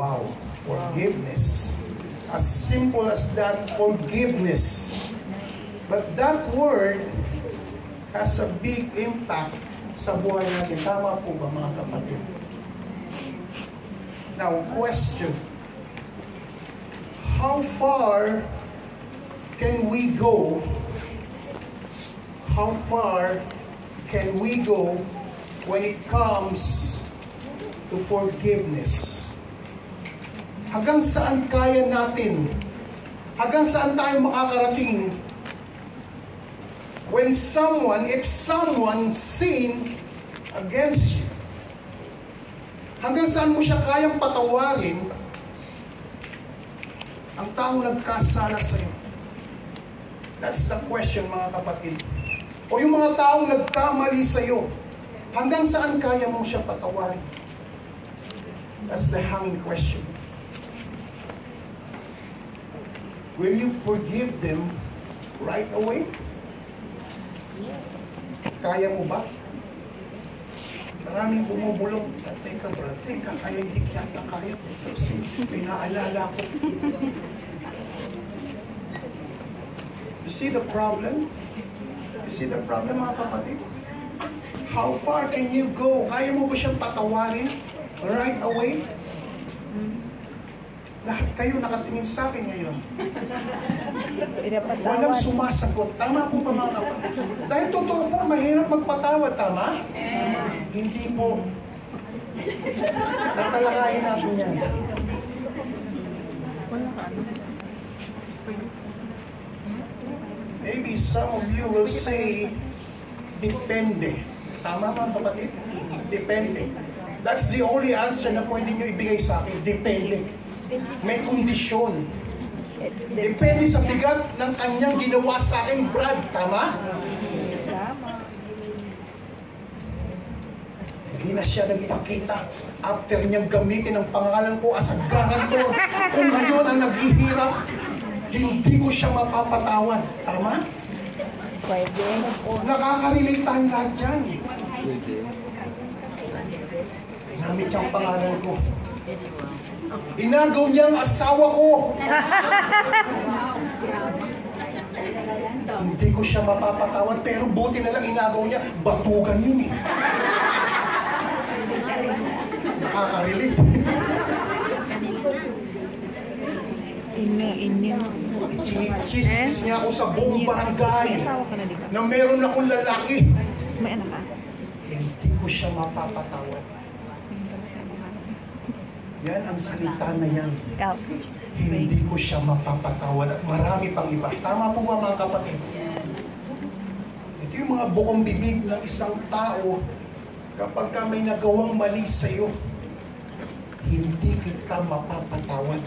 Wow, forgiveness. As simple as that, forgiveness. But that word has a big impact sa buhay natin. Tama po ba mga kapatid? Now, question. How far can we go? How far can we go when it comes to forgiveness? Hanggang saan kaya natin? Hanggang saan tayo makakarating when if someone sinned against you? Hanggang saan mo siya kayang patawarin ang taong nagkasala sa iyo? That's the question, mga kapatid. O yung mga taong nagkamali sa iyo, hanggang saan kaya mo siya patawarin? That's the hanging question. Will you forgive them right away? Kaya mo ba? Maraming bumubulong. Teka, kaya hindi yata kaya. Kasi may naalala ko. You see the problem? You see the problem, mga kapatid? How far can you go? Kaya mo ba siyang patawarin right away? Lahat kayo nakatingin sa akin ngayon. Walang sumasagot. Tama po ba, mga kapatid? Dahil totoo po, mahirap magpatawad. Tama? Hindi po. Tatalakayin natin yan. Maybe some of you will say, depende. Tama mga kapatid? Depende. That's the only answer na pwede nyo ibigay sa akin. Depende. May kondisyon. Depende sa bigat ng kanyang ginawa sa akin, Brad. Tama? Hindi na siya nagpakita after niyang gamitin ang pangalan ko as a garantor. Kung ngayon ang naghihirap, hindi ko siya mapapatawad. Tama? Pwede. Nakaka-relate tayong lahat dyan. Ginamit niyang pangalan ko. Inagaw niya ang asawa ko. Hindi ko siya mapapatawad, pero buti na lang inagaw niya. Batugan yun eh. Nakaka-relate. Chinichismis niya ako sa buong barangay na meron akong lalaki. May anak ka? Hindi ko siya mapapatawad. Yan ang salita na yan. Ikaw. Hindi ko siya mapapatawad at marami pang iba. Tama po ba, mga kapatid? Ito yung mga bukong bibig ng isang tao kapag ka may nagawang mali sa iyo, hindi kita mapapatawad.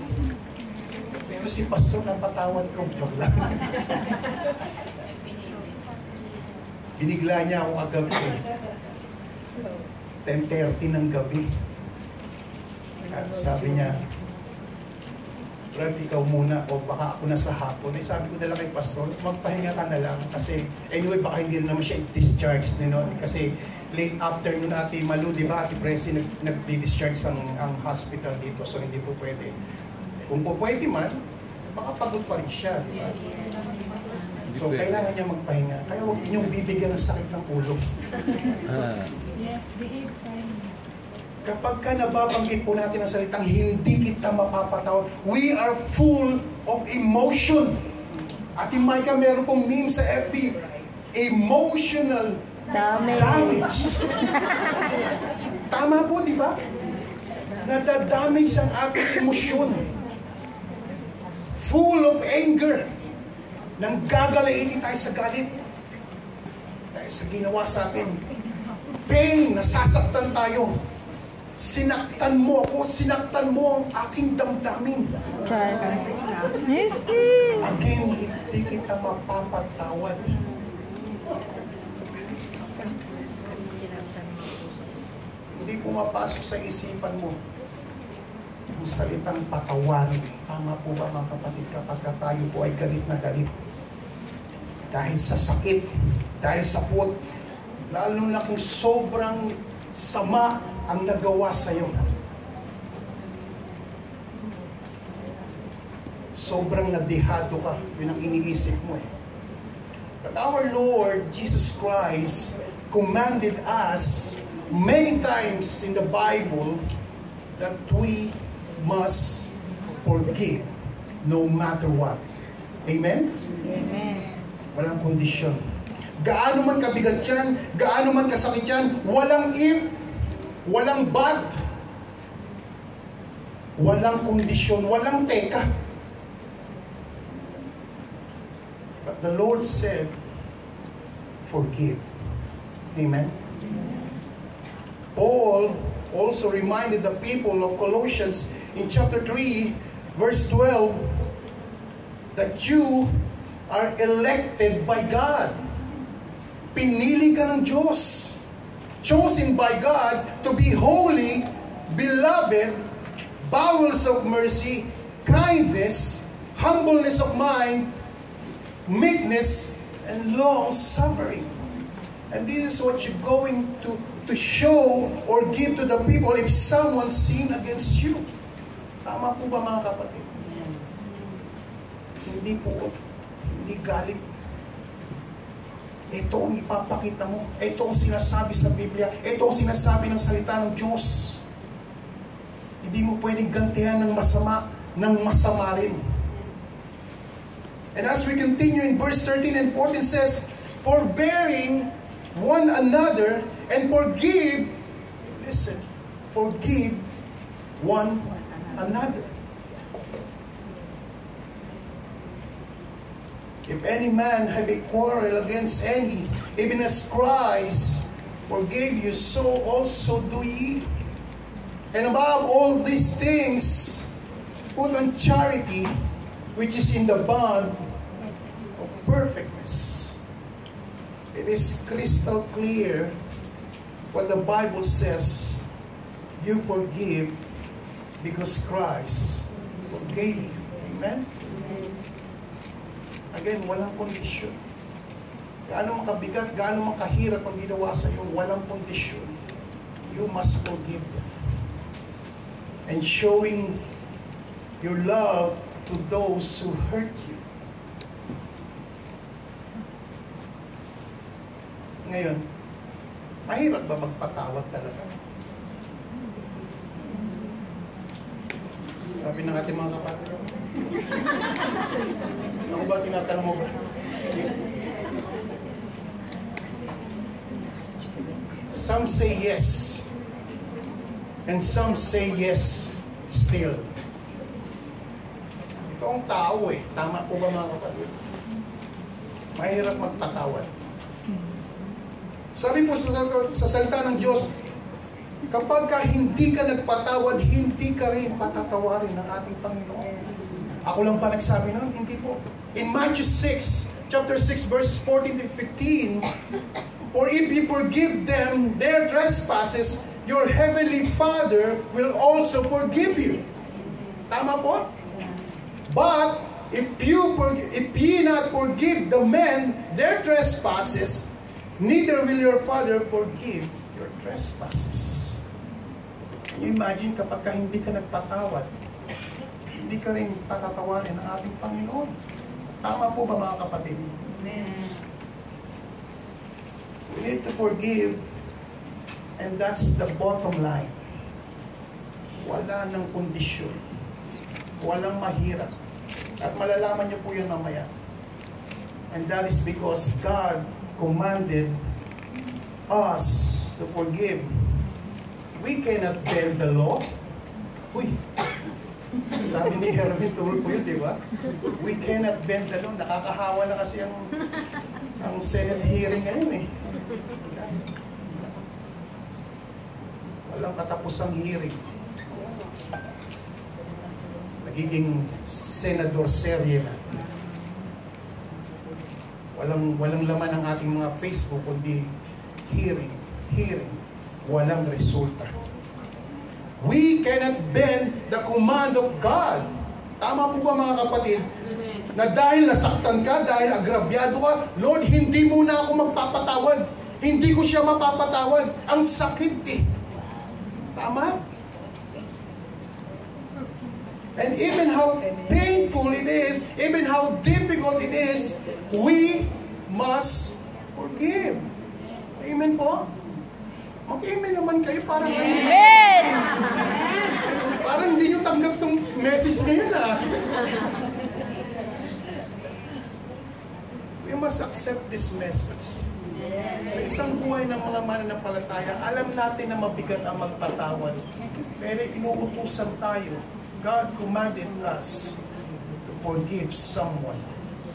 Pero si pastor napatawad ko. Joke lang. Binigla niya ako kagabi. 10:30 ng gabi. At sabi niya, Brad, ikaw muna o baka ako na sa hapon. Sabi ko dala kay pastor, magpahinga ka na lang. Kasi anyway, baka hindi naman siya discharge. You know? Kasi late afternoon Ate Malu, di ba, Ate Presi, nag-discharge ang hospital dito. So hindi po pwede. Kung po pwede man, baka pagod pa rin siya, di ba? So kailangan niya magpahinga. Kaya huwag niyong bibigyan ng sakit ng ulo. Yes, behave time. Kapag ka nababanggit po natin ang salitang hindi kita mapapatawad, we are full of emotion. Ate Micah, meron pong meme sa FB, emotional damage. Tama po, di ba? Nadadamage ang ating emosyon. Full of anger. Nang gagalaitin tayo sa galit. Dahil sa ginawa sa atin. Pain, nasasaktan tayo. Sinaktan mo ako, sinaktan mo ang aking damdamin. Again, hindi kita mapapatawad. Hindi pumapasok sa isipan mo ang salitang patawarin. Tama po ba, mga kapatid, kapag tayo po ay galit na galit? Dahil sa sakit, dahil sa puot, lalo na kung sobrang sama ang nagawa sa iyo. sobrang nadihado ka. Yun ang iniisip mo eh. But our Lord Jesus Christ commanded us many times in the Bible that we must forgive no matter what. Amen? Amen. Walang kondisyon. Gaano man kabigat yan, gaano man kasakit yan, walang if, walang but, walang kondisyon, walang teka. But the Lord said, forgive. Amen? Paul also reminded the people of Colossians in chapter 3, verse 12, that you are elected by God. Pinili ka ng Diyos. Chosen by God to be holy, beloved, bowels of mercy, kindness, humbleness of mind, meekness, and long-suffering. And this is what you're going to show or give to the people if someone sin against you. Tama po ba mga kapatid? Hindi po, hindi galit. Ito ang ipapakita mo. Ito ang sinasabi sa Biblia. Ito ang sinasabi ng salita ng Diyos. Hindi mo pwedeng gantihan ng masama, ng masama rin. And as we continue in verse 13 and 14 says, forbearing one another and forgive, listen, forgive one another. If any man have a quarrel against any, even as Christ forgave you, so also do ye. And above all these things, put on charity, which is in the bond of perfectness. It is crystal clear what the Bible says. You forgive because Christ forgave you. Amen? Again, walang kondisyon. Gaano makabigat, gaano makahirap ang ginawa sa iyo, walang kondisyon. You must forgive them. And showing your love to those who hurt you. Ngayon, mahirap ba magpatawad talaga? Sabi ng ating mga kapatid. Ako ba tinatanong mo ba? Some say yes. And some say yes still. Ito ang tao eh. Tama po ba mga kapatid? Mahirap magpatawad. Sabi po sa salita ng Diyos, kapag ka hindi ka nagpatawad, hindi ka rin patatawarin ng ating Panginoon. Ako lang ba nagsabi nun? Hindi po. In Matthew 6, chapter 6, verses 14 to 15, for if you forgive them their trespasses, your heavenly Father will also forgive you. Tama po? But if ye not forgive the men their trespasses, neither will your Father forgive your trespasses. Can you imagine kapag ka hindi ka nagpatawad, hindi ka rin patatawarin ng ating Panginoon? Tama po ba mga kapatid? Amen. We need to forgive, and that's the bottom line. Wala ng kondisyon. Walang mahirap. At malalaman niyo po yan mamaya. And that is because God commanded us to forgive. We cannot bend the law. Uy! Sabi ni Herwin Tulfo yun, di ba? We cannot bend the law. Nakakahawa na kasi ang Senate hearing ngayon eh. Walang katapusang hearing. Nagiging senador serye na. Walang laman ang ating mga Facebook kundi hearing. Walang resulta. We cannot bend the command of God. Tama po ba mga kapatid? Na dahil nasaktan ka, dahil agrabyado ka, Lord, hindi mo na ako magpapatawad. Hindi ko siya mapapatawad. Ang sakit eh. Tama? And even how painful painful it is, even how difficult it is, we must forgive. Amen po? Mag-amen naman kayo, parang parang hindi nyo tanggap tong message ngayon We must accept this message. Sa isang buhay ng mga mananampalataya, alam natin na mabigat ang magpatawad. Pero inuutusan tayo. God commanded us to forgive someone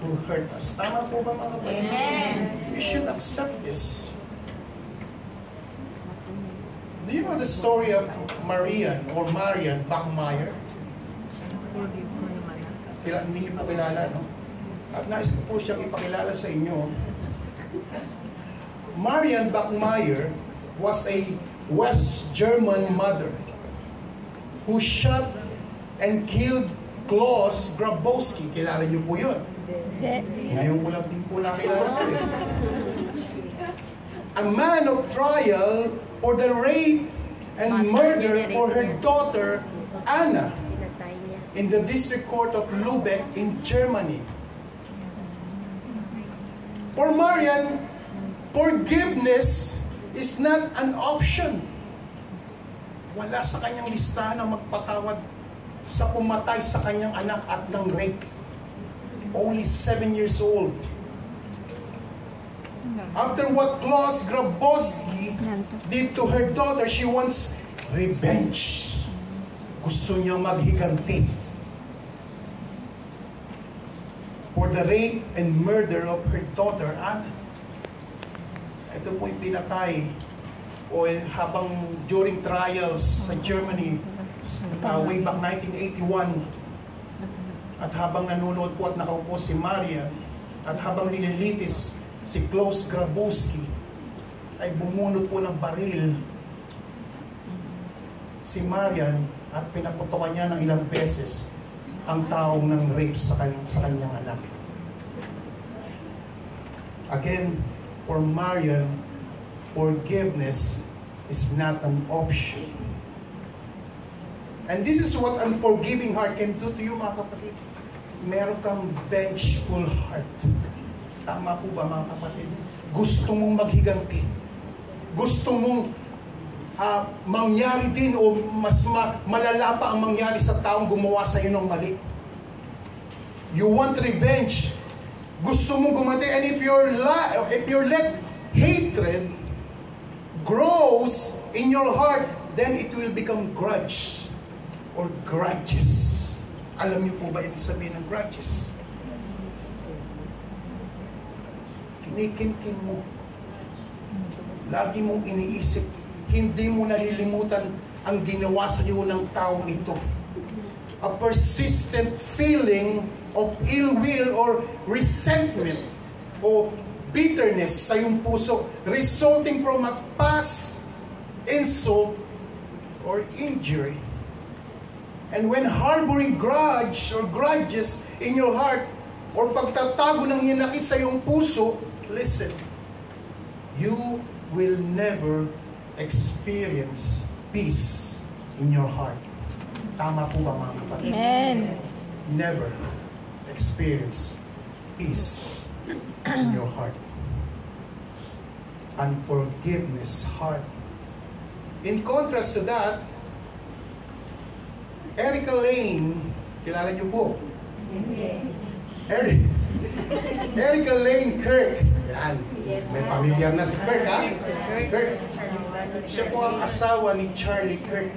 who hurt us. Tama po ba mga kapatid? Amen. We should accept this. Do you know the story of Marian Bachmeier? Hindi niyo po kilala, no? At nais ko po siyang ipakilala sa inyo. Marian Bachmeier was a West German mother who shot and killed Klaus Grabowski. Kilala niyo po yun? Ngayon ko lang din po nakilala ko eh. A man of trial for the rape and murder for her daughter Anna in the district court of Lübeck in Germany. For Marian, forgiveness is not an option. Wala sa kanyang listahan na magpatawad sa pumatay sa kanyang anak at ng rape. Only 7 years old. After what Klaus Grabowski did to her daughter, she wants revenge. Gusto niya maghiganti for the rape and murder of her daughter Anna. Ito po yung pinatay habang during trials sa Germany way back 1981, at habang nanonood po at nakaupo si Marian at habang nililitis si Klaus Grabowski, ay bumunot po ng baril si Marian at pinaputukan niya ng ilang beses ang taong ng rape sa kanyang anak. Again, for Marian, forgiveness is not an option. And this is what unforgiving heart can do to you, mga kapatid. Meron kang vengeful heart. Tama po ba, mga kapatid? Gusto mong maghiganti. Gusto mong mangyari din o mas malala pa ang mangyari sa taong gumawa sa iyo ng mali. You want revenge. Gusto mong gumanti. And if your let hatred grows in your heart, then it will become grudge or grudges. Alam niyo po ba ibig sabihin ng grudges? Kinikinkin mo. Lagi mong iniisip. Hindi mo nalilimutan ang ginawa sa iyo ng taong ito. A persistent feeling of ill will or resentment o bitterness sa iyong puso resulting from a past insult or injury. And when harboring grudge or grudges in your heart or pagtatago ng hinakit sa iyong puso, listen, you will never experience peace in your heart. Tama po ba, mga kapatid? Amen. Never experience peace in your heart. Unforgiveness heart. In contrast to that, Erica Lane, kilala niyo po? Erica Lane Kirk. Yan. May pamilyar na si Kirk, ha? Si Kirk. Siya po ang asawa ni Charlie Kirk.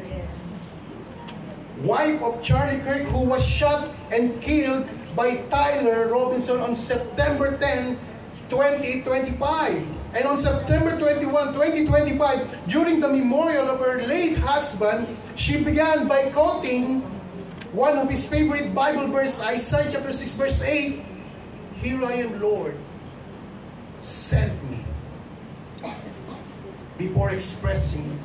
Wife of Charlie Kirk, who was shot and killed by Tyler Robinson on September 10, 2025. And on September 21, 2025, during the memorial of her late husband, she began by quoting one of his favorite Bible verses, Isaiah chapter 6, verse 8, "Here I am, Lord, send me." Before expressing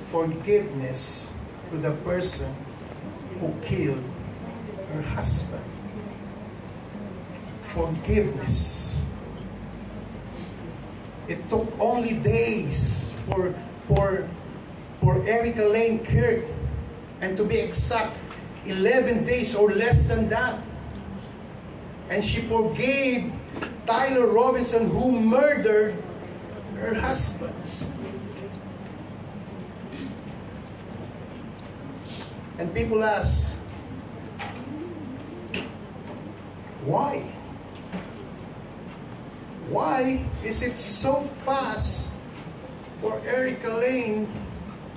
forgiveness to the person who killed her husband. Forgiveness. It took only days for Erica Lane Kirk, and to be exact, 11 days or less than that, And she forgave Tyler Robinson, who murdered her husband. And people ask, why? Why is it so fast for Erica Lane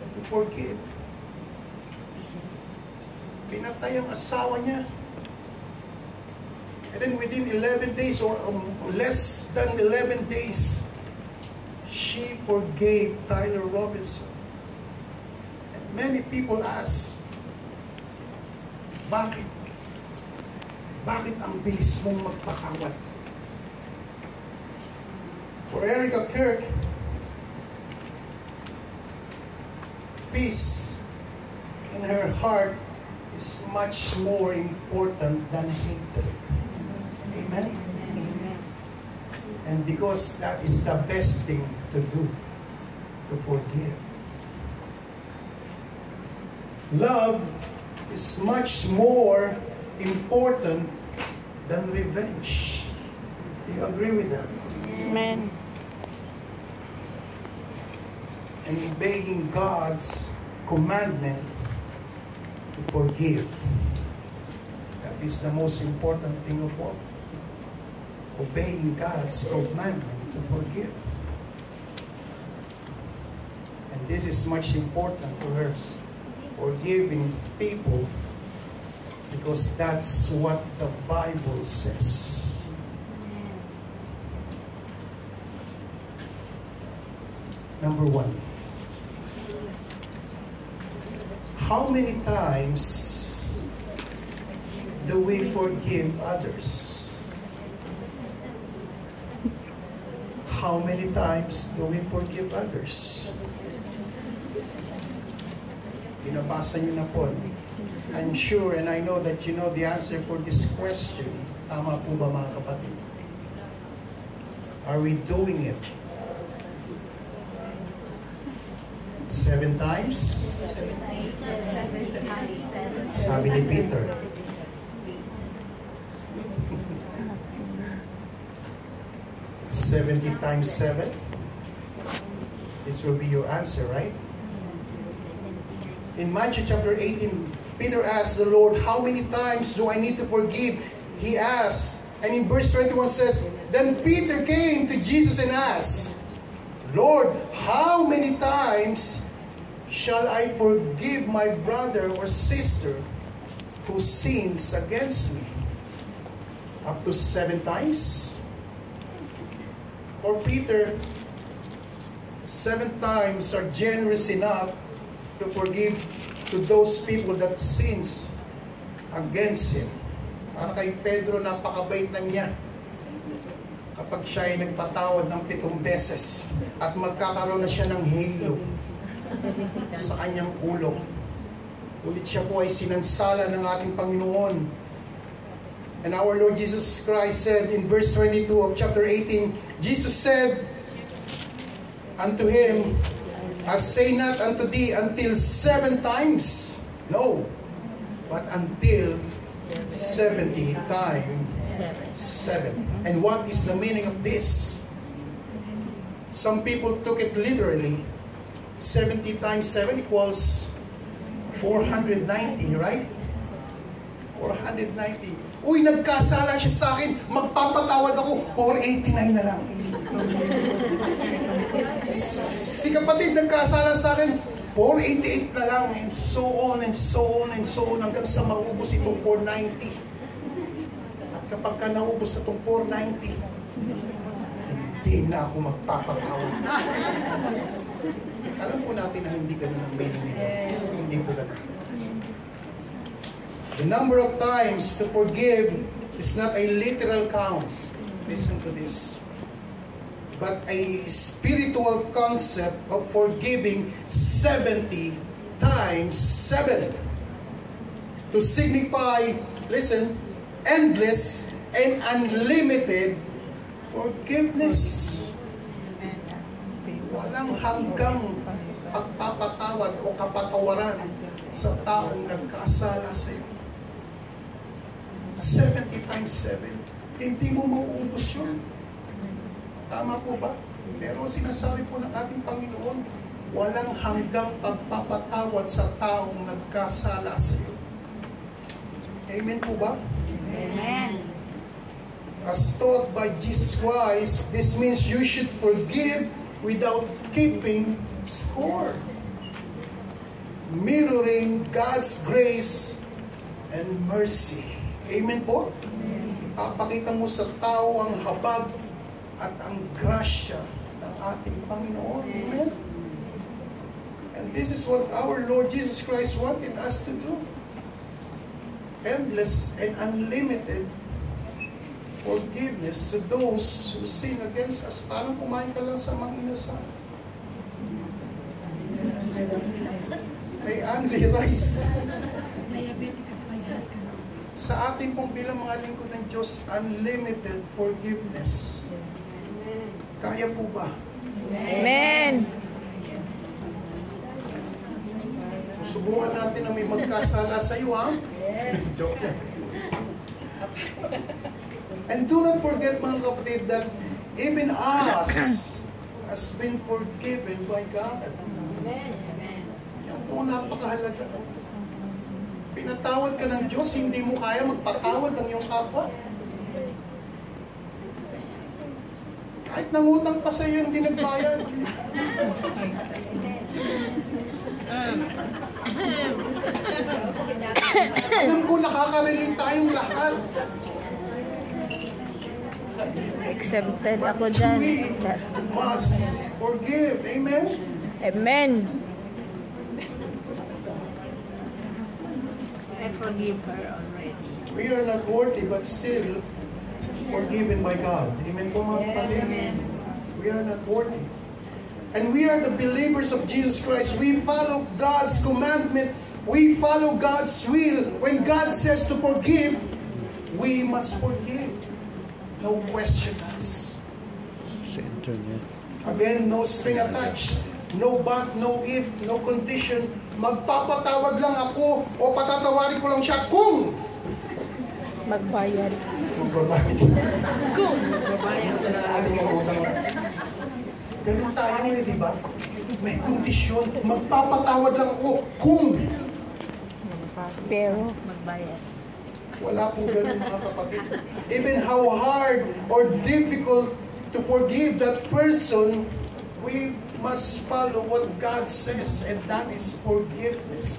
to forgive? Pinatay ang asawa niya. And then within 11 days or less than 11 days, she forgave Tyler Robinson. And many people ask, bakit? Bakit ang bilis mong magpatawad? For Erica Kirk, peace in her heart is much more important than hatred. Amen? Amen. And because that is the best thing to do, to forgive. Love is much more important than revenge. Do you agree with that? Amen. And obeying God's commandment to forgive. That is the most important thing of all. Obeying God's commandment to forgive. And this is much important to her, forgiving people, because that's what the Bible says. Number one, how many times do we forgive others? How many times do we forgive others? Binabasa niyo na po. I'm sure and I know that you know the answer for this question. Tama po ba mga kapatid? Are we doing it? 7 times? Sabi ni Peter. $70 times 7? This will be your answer, right? In Matthew chapter 18, Peter asked the Lord, how many times do I need to forgive? He asked, and in verse 21 says, then Peter came to Jesus and asked, Lord, how many times shall I forgive my brother or sister who sins against me? Up to 7 times? For Peter, 7 times are generous enough to forgive to those people that sins against him. Para kay Pedro, napakabait na niya. Kapag siya ay nagpatawad ng 7 beses at magkakaroon na siya ng halo sa kanyang ulo. Ulit siya po ay sinansala ng ating Panginoon. And our Lord Jesus Christ said in verse 22 of chapter 18, Jesus said unto him, I say not unto thee until 7 times, no, but until 70 times 7. And what is the meaning of this? Some people took it literally. 70 times 7 equals 490, right? 490. Uy, nagkasala siya sa akin, magpapatawad ako, 489 na lang. Si kapatid nagkasala sa akin, 488 na lang, and so on, and so on, and so on, hanggang sa maubos itong 490. At kapag ka naubos itong 490, hindi na ako magpapatawad. Alam po natin na hindi ganun ang meaning nito. Hindi po ganun. The number of times to forgive is not a literal count. Listen to this. But a spiritual concept of forgiving 70 times 7. To signify, listen, endless and unlimited forgiveness. Walang hanggang pagpapatawad o kapatawaran sa taong nagkasala sa iyo. 70 times 7. Hindi mo mauubos yun. Tama po ba? Pero sinasabi po ng ating Panginoon, walang hanggang pagpapatawad sa taong nagkasala sa iyo. Amen po ba? Amen. As taught by Jesus Christ, this means you should forgive without keeping score. Mirroring God's grace and mercy. Amen po? Ipapakita mo sa tao ang habag at ang grasya ng ating Panginoon. Amen? And this is what our Lord Jesus Christ wanted us to do. Endless and unlimited forgiveness to those who sin against us. Parang kumain ka lang sa mga inasal. May only rice. Sa ating pong bilang mga lingkod ng Diyos, unlimited forgiveness. Kaya po ba? Amen. Subukan natin na may magkasala sa iyo, ha? Joke lang. And do not forget, mga kapatid, that even us has been forgiven by God. Yan po napakahalaga. Pinatawad ka ng Diyos, hindi mo kaya magpatawad ng iyong kapwa. Kahit nangutang pa sa iyo, hindi nagbayad. Alam ko, nakaka-relate tayong lahat. Exempted ako dyan. We must forgive. Amen? Amen. I forgive her already. We are not worthy but still forgiven by God. Amen po mga kapatid? We are not worthy. And we are the believers of Jesus Christ. We follow God's commandment. We follow God's will. When God says to forgive, we must forgive. No question asked. Again, no string attached. No but, no if, no condition. Magpapatawad lang ako o patatawarin ko lang siya kung Magbayad. magbabayad siya. Kung magbabayad siya sa ating mga utang. Ganun tayo di ba? May kondisyon. Magpapatawad lang ako kung Pero Magbayad. wala pong ganun mga kapatid. Even how hard or difficult to forgive that person, we must follow what God says, and that is forgiveness.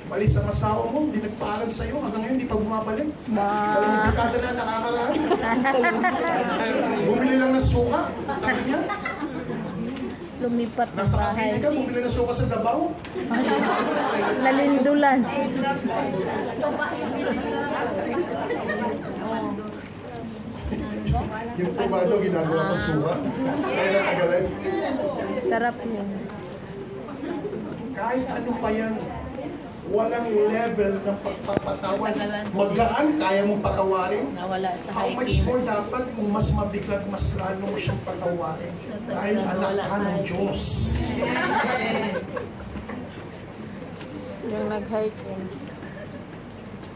Malis ang asawa mo, hindi nagpaalam sa iyo, hanggang ngayon hindi pa bumabalik. Dalawang dekada na nakakaraan. Bumili lang ng suka, sabi niya. lumipat ng Nasa bahay. Kapili ka, bumili ng suka sa Davao. Nalindulan. Yung tumado, ginagawa ko suka. Kaya nakagalan. Sarap yun. Kahit ano pa yan, walang level ng pagpapatawad. Magaan, kaya mong patawarin. Nawala sa How much more dapat kung mas mabigat, mas lalo mo siyang patawarin. Dahil anak ka ng Diyos. Yung nag-hiking.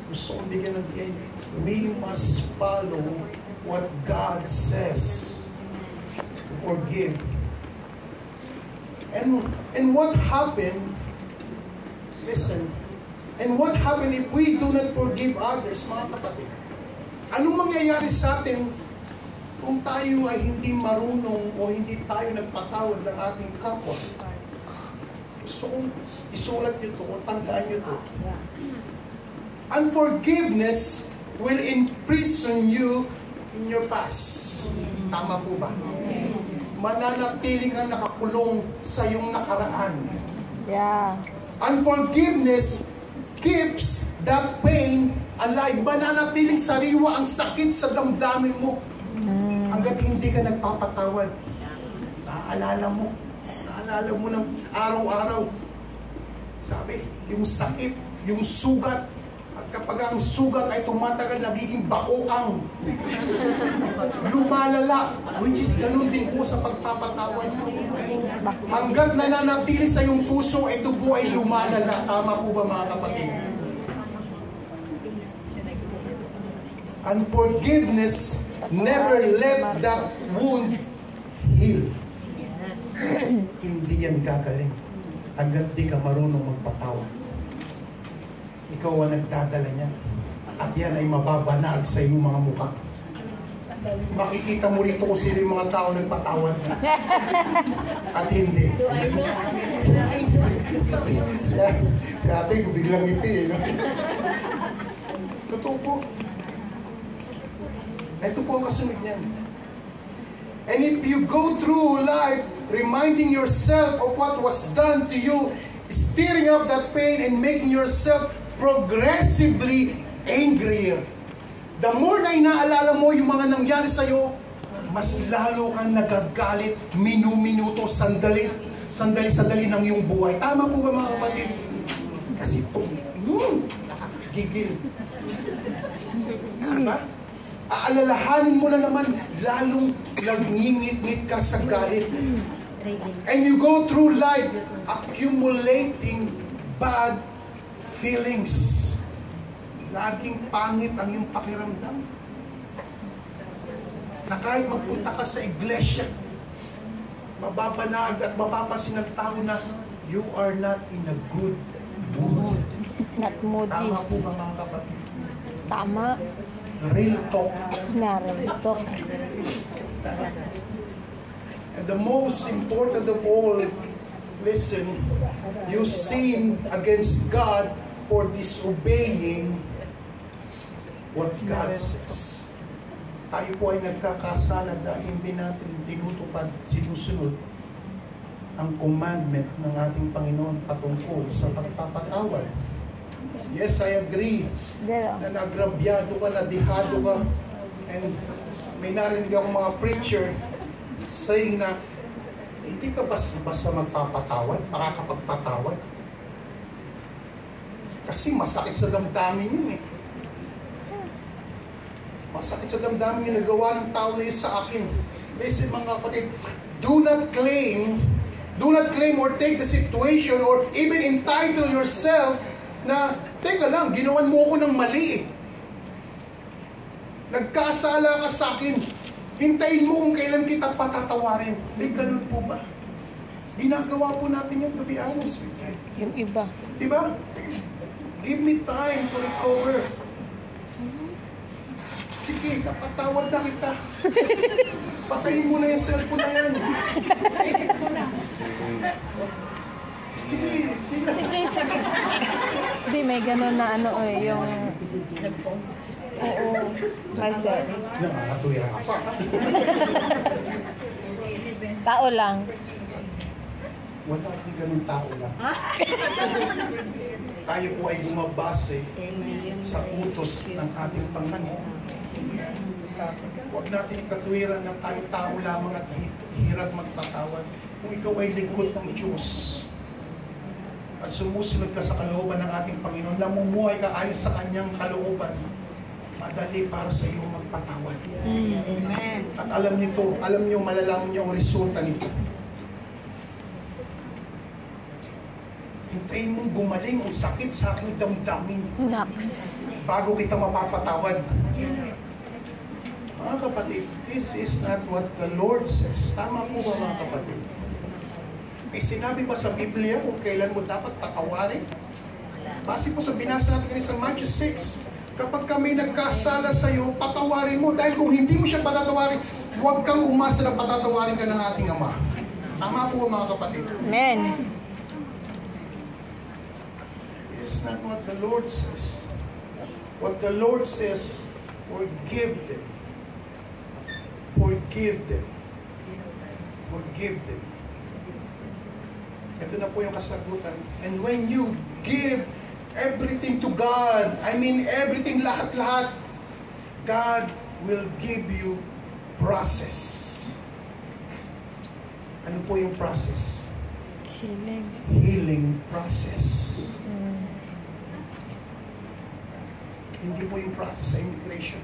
Gusto kong bigyan ng end. We must follow what God says to forgive. And what happened, listen, and what happened if we do not forgive others, mga kapatid? Anong mangyayari sa atin kung tayo ay hindi marunong o hindi tayo nagpatawad ng ating kapwa? Gusto kong isulat nyo ito o tandaan nyo ito. Unforgiveness will imprison you in your past. Tama po ba? Mananatili kang nakakulong sa iyong nakaraan. Yeah. Unforgiveness keeps that pain alive. Mananatiling sariwa ang sakit sa damdamin mo. Hanggat hindi ka nagpapatawad. Naalala mo ng araw-araw. Sabi, yung sakit, yung sugat. At kapag ang sugat ay tumatagal, nagiging bakokang. Lumalala. Which is ganun din po sa pagpapatawad. Hanggat nananatili sa iyong puso, ito po ay lumalala. Tama po ba mga kapatid? Unforgiveness never let that wound heal. Hindi yan gagaling hanggat di ka marunong magpatawad. Ikaw ang nagdadala niya. At yan ay mababanaag sa iyong mga mukha. Makikita mo rito kung sino yung mga tao nagpatawad at hindi. Si ate ko biglang ngiti. Totoo po. Ito po ang kasunod niyan. And if you go through life reminding yourself of what was done to you, stirring up that pain and making yourself progressively angrier. The more na inaalala mo yung mga nangyari sa'yo, mas lalo kang nagagalit, minu-minuto, sandali ng iyong buhay. Tama po ba mga kapatid? Kasi ito, nakakagigil. Diba? Aalalahanin mo na naman, lalong nagngingit-ngit ka sa galit. And you go through life accumulating bad feelings. Laging pangit ang iyong pakiramdam. Na kahit magpunta ka sa iglesia, mababanag at mapapansin ng tao na you are not in a good mood. Not moody. Tama po ba mga kapatid? Tama. Real talk. Narito. And the most important of all, listen, you sin against God for disobeying what God says. Tayo po ay nagkakasala dahil hindi natin tinutupad, sinusunod ang commandment ng ating Panginoon patungkol sa pagpapatawad. Yes, I agree na nagrabyado ka, nadihado ka, and may narinig akong mga preacher saying na hindi ka basta magpapatawad, makakapagpatawad. Kasi masakit sa damdamin yun eh. Masakit sa damdamin yung nagawa ng tao na yun sa akin. Listen mga kapatid, do not claim or take the situation or even entitle yourself na, teka lang, ginawan mo ako ng mali eh. Nagkasala ka sa akin. Hintayin mo kung kailan kita patatawarin. Eh, ganun po ba? Ginagawa po natin yun, to be honest with you. Yung iba. Diba? Give me time to recover. Sige, napatawad na kita. Patayin mo na yung cellphone na yan. Sige, sige. Hindi, may gano'n na ano eh, yung... Oo. Kasi, Nakakatuwira ka pa. tao lang. Wala akong ganun tao lang. Tayo po ay bumabase sa utos ng ating Panginoon. Huwag natin ikatwiran na tayo tao lamang at hirap magpatawad. Kung ikaw ay lingkod ng Diyos at sumusunod ka sa kalooban ng ating Panginoon, namumuhay ka ayon sa kanyang kalooban, madali para sa iyo magpatawad. Amen. At alam niyo, malalaman niyo ang resulta nito. Hintayin mong gumaling ang sakit sa aking damdamin bago kita mapapatawad. Mga kapatid, this is not what the Lord says. Tama po ba mga kapatid? May sinabi ba sa Biblia kung kailan mo dapat patawarin? Base po sa binasa natin kanina sa Matthew 6, kapag kami nagkasala sa iyo, patawarin mo. Dahil kung hindi mo siya patatawarin, huwag kang umasa na patatawarin ka ng ating Ama. Tama po ba mga kapatid? Amen. It's not what the Lord says. What the Lord says, forgive them. Forgive them. Forgive them. Ito na po yung kasagutan. And when you give everything to God, I mean everything, lahat-lahat, God will give you process. Ano po yung process? Healing. Healing process. Hindi po yung process sa immigration.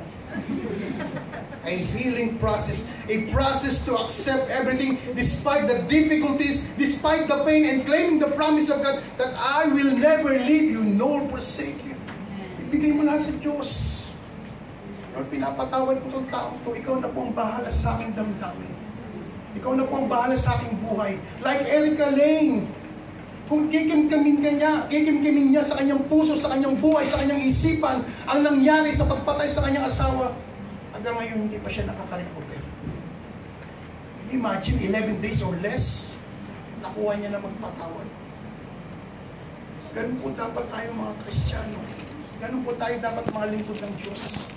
A healing process. A process to accept everything despite the difficulties, despite the pain, and claiming the promise of God that I will never leave you nor forsake you. Ibigay mo lahat sa Diyos. Lord, pinapatawad ko itong taong to. Ikaw na po ang bahala sa aking damdamin. Ikaw na po ang bahala sa aking buhay. Like Erica Lane, kung kikimkimin niya sa kanyang puso, sa kanyang buhay, sa kanyang isipan, ang nangyari sa pagpatay sa kanyang asawa, hanggang ngayon hindi pa siya nakaka-recover. Imagine, 11 days or less, nakuha niya na magpatawad. Ganun po dapat tayo mga Kristiyano. Ganun po tayo dapat mga lingkod ng Diyos.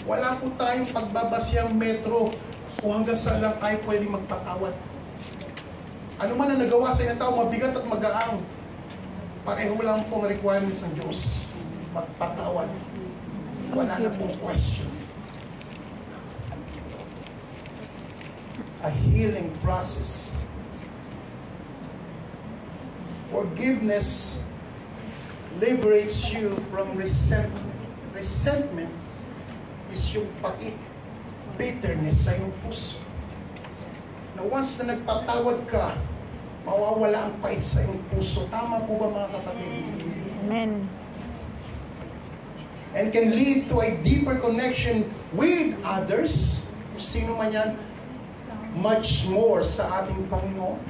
Wala po tayong pagbabasyang metro kung hanggang saan lang tayo pwede magpatawad. Ano man ang nagawa sa inyong tao, mabigat at magaang, pareho lang pong requirements ng Diyos. Magpatawad. Wala na pong question. A healing process. Forgiveness liberates you from resentment. Resentment is yung pait, bitterness sa iyong puso. Na once na nagpatawad ka, mawawala ang pait sa iyong puso. Tama po ba mga kapatid? Amen. And can lead to a deeper connection with others. Kung sino man yan, much more sa ating Panginoon.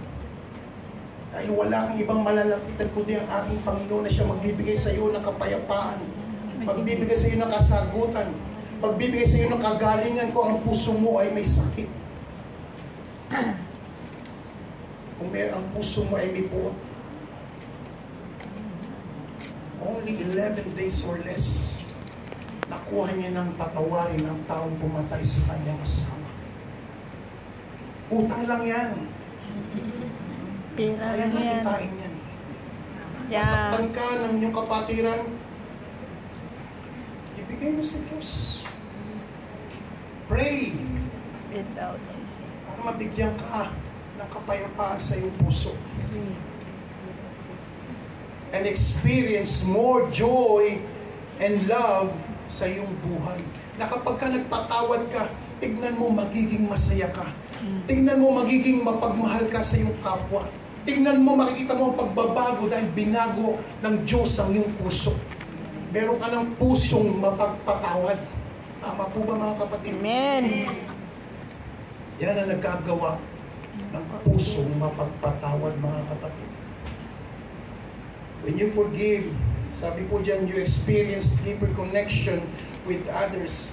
Dahil wala kang ibang malalapitan kundi ang ating Panginoon na siya magbibigay sa iyo ng kapayapaan, magbibigay sa iyo ng kasagutan, magbibigay sa iyo ng kagalingan kung ang puso mo ay may sakit. Kung ang puso mo ay may buot. Only 11 days or less, nakuha niya ng patawarin ang taong pumatay sa kanyang asawa. Utang lang yan. Pira Kaya lang yan. makitain yan. Yeah. Masaktan ka ng iyong kapatiran, ibigay mo sa Diyos. Pray Without ceasing. para mabigyan ka ng kapayapaan sa iyong puso. And experience more joy and love sa iyong buhay. Na kapag ka nagpatawad ka, tignan mo magiging masaya ka. Tignan mo magiging mapagmahal ka sa iyong kapwa. Tignan mo, makikita mo ang pagbabago dahil binago ng Diyos ang iyong puso. Meron ka ng pusong mapagpatawad. Tama po ba mga kapatid? Amen. Yan ang nagkagawa ng pusong mapagpatawad mga kapatid. When you forgive, sabi po dyan, you experience deeper connection with others,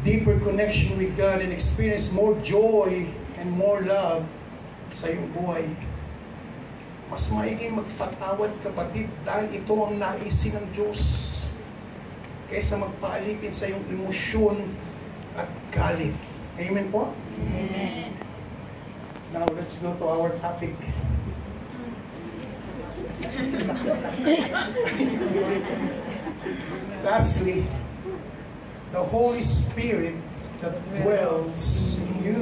deeper connection with God, and experience more joy and more love sa iyong buhay. Mas maiging magpatawad kapatid dahil ito ang naisin ng Diyos kaysa magpaalipin sa iyong emosyon at galit. Amen po? Amen. Now let's go to our topic. Lastly, the Holy Spirit that dwells in you.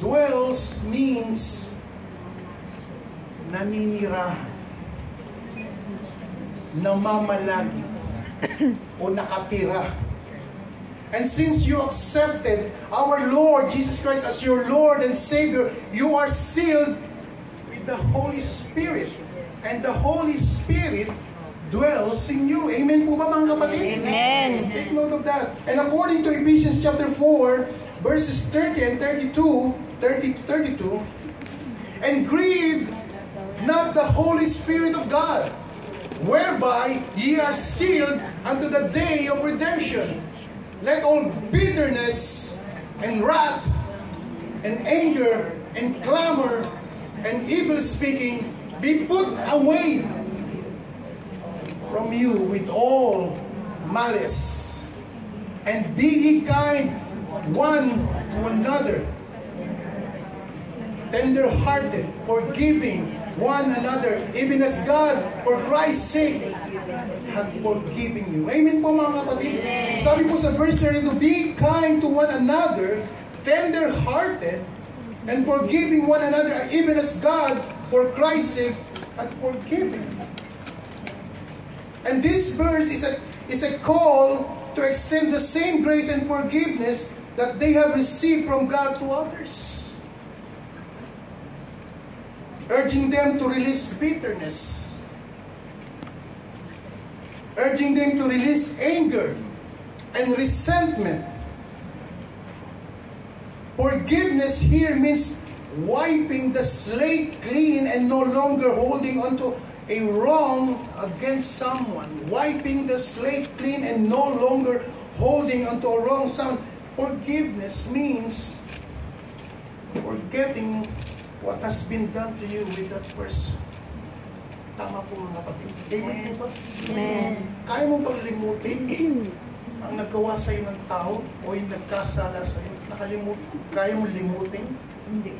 Dwells means naninirahan, namamalagi, o nakatira. And since you accepted our Lord Jesus Christ as your Lord and Savior, you are sealed with the Holy Spirit. And the Holy Spirit dwells in you. Amen po ba mga kapatid? Amen. Take note of that. And according to Ephesians chapter 4, verses 30 and 32, and grieve not the Holy Spirit of God, whereby ye are sealed unto the day of redemption. Let all bitterness and wrath and anger and clamor and evil speaking be put away from you with all malice. And be ye kind one to another, tender-hearted, forgiving one another, even as God, for Christ's sake, hath forgiven you. Amen po mga kapatid. Sabi po sa verse 32, be kind to one another, tender-hearted, and forgiving one another, even as God, for Christ's sake, hath forgiven. And this verse is a call to extend the same grace and forgiveness that they have received from God to others, urging them to release bitterness, urging them to release anger and resentment. Forgiveness here means wiping the slate clean and no longer holding on to a wrong against someone. Wiping the slate clean and no longer holding on to a wrong someone. Forgiveness means forgetting what has been done to you with that person. Tama po mga kapatid. Amen po ba? Amen. Kaya mo bang limutin ang naggawa sa'yo ng tao o yung nagkasala sa'yo? Kaya mo limutin? Hindi.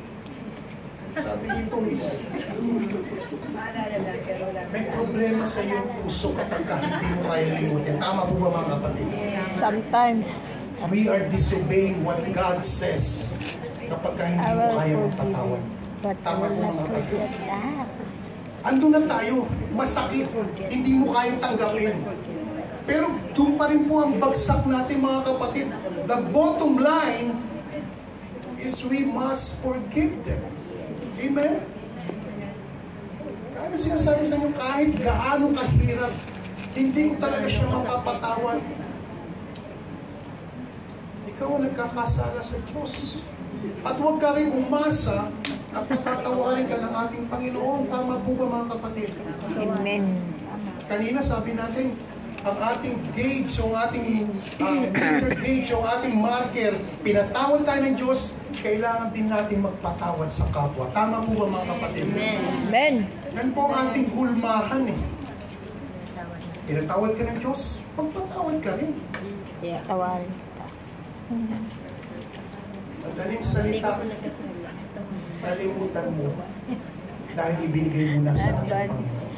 Sabi dito, may problema sa iyong puso kapag hindi mo kaya limutin. Tama po ba mga kapatid? Sometimes, We are disobeying what God says kapag hindi I mo will kaya forgive magpatawad. you, but I Tama will po not mga kapatid. forget that. Ando na tayo, masakit, hindi mo kayang tanggapin. Pero doon pa rin po ang bagsak natin mga kapatid. The bottom line is we must forgive them. Amen? Kaya sinasabi sa inyo, kahit gaano kahirap, hindi ko talaga siya mapapatawad. Ikaw ang nagkakasala sa Diyos. At huwag ka rin umasa at patatawarin ka ng ating Panginoon. Tama po ba mga kapatid? Amen. Kanina sabi natin, ang ating gauge, yung ating meter gauge, yung ating marker, pinatawad tayo ng Diyos, kailangan din natin magpatawad sa kapwa. Tama po ba mga kapatid? Amen. Yan po ang ating hulmahan eh. Pinatawad ka ng Diyos, magpatawad ka rin. Tawarin kita. Madaling salita, kalimutan mo dahil ibinigay mo na sa ating Panginoon.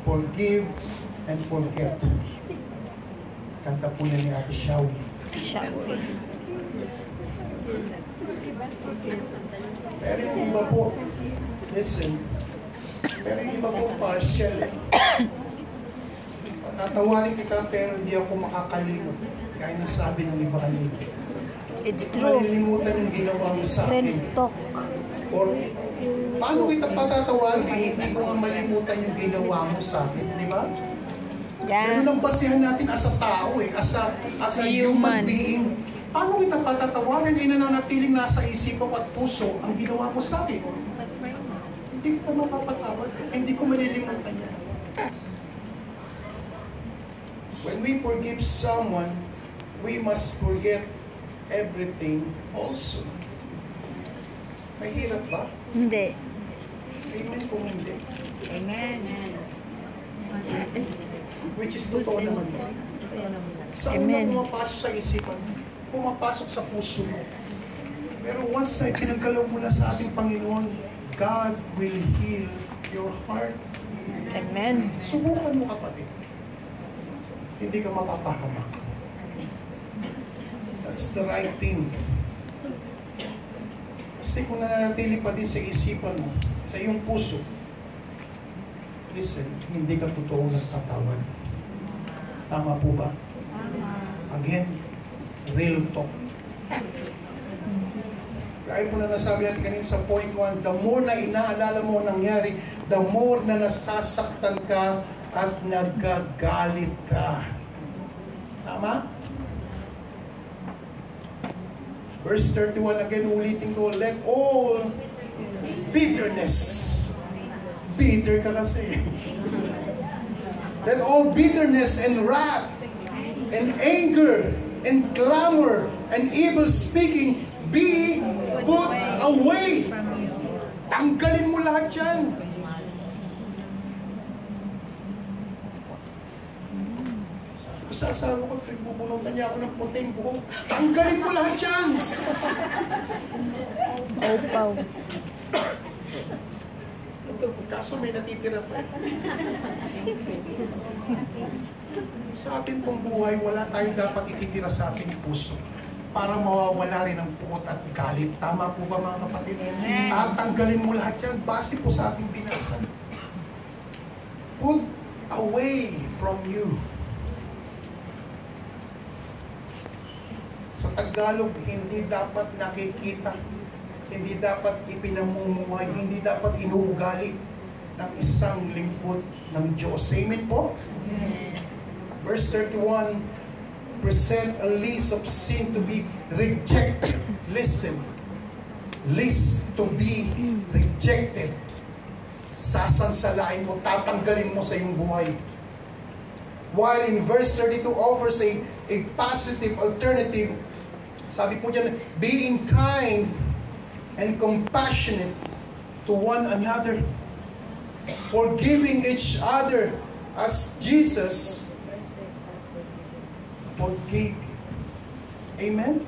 Forgive and forget. Kanta po yan ni Ate Shawi. Shall we? Pero yung iba po, listen, pero yung iba po partial eh. Patatawarin kita pero hindi ako makakalimot. Kaya nasabi ng iba kanina. It's true. Malilimutan yung ginawa mo sa Friend akin. talk. Or, paano kita patatawarin eh, hindi ko nga malimutan yung ginawa mo sa akin, di ba? Yeah. Ganun ang basihan natin as a tao eh, as a human being. Paano kita patatawarin? Nananatiling nasa isipan at puso ang ginawa mo sa akin. Hindi ko mapapatawad. Hindi ko malilimutan yan. When we forgive someone, we must forget everything also. Mahirap ba? Hindi. Amen kung hindi. Amen. Which is totoo naman yun. Saan na Amen. pumapasok sa isipan mo? Pumapasok sa puso mo. Pero once ay pinagkalaw mo na sa ating Panginoon, God will heal your heart. Amen. Subukan mo kapatid. Hindi ka mapapahamak. That's the right thing. Kasi kung nananatili pa din sa isipan mo, sa iyong puso, listen, hindi ka totoong nagtatawad. Tama po ba? Again, real talk. Kaya po na nasabi natin kanina sa point 1, the more na inaalala mo ang nangyari, the more na nasasaktan ka at nagagalit ka. Tama? Verse 31, again, ulitin ko, let all bitterness. Bitter ka kasi. Let all bitterness and wrath and anger and clamor and evil speaking be put away. Tanggalin mo lahat yan. Sa asawa ko, bubunutan niya ako ng puting buhok. Tanggalin mo lahat yan. Paupaw. Kaso may natitira pa. Sa atin pong buhay, wala tayo dapat ititira sa ating puso para mawawala rin ang puot at galit. Tama po ba mga kapatid? Tatanggalin mo lahat yan base po sa ating binasa. Put away from you. Sa Tagalog, hindi dapat nakikita. hindi dapat ipinamumuhay, hindi dapat inuugali ng isang lingkod ng Diyos. Amen po? Verse 31, present a list of sin to be rejected. Listen. List to be rejected. Sasansalain mo, tatanggalin mo sa iyong buhay. While in verse 32 offers a positive alternative, sabi po dyan, being kind and compassionate to one another, forgiving each other as Jesus forgave you. Amen?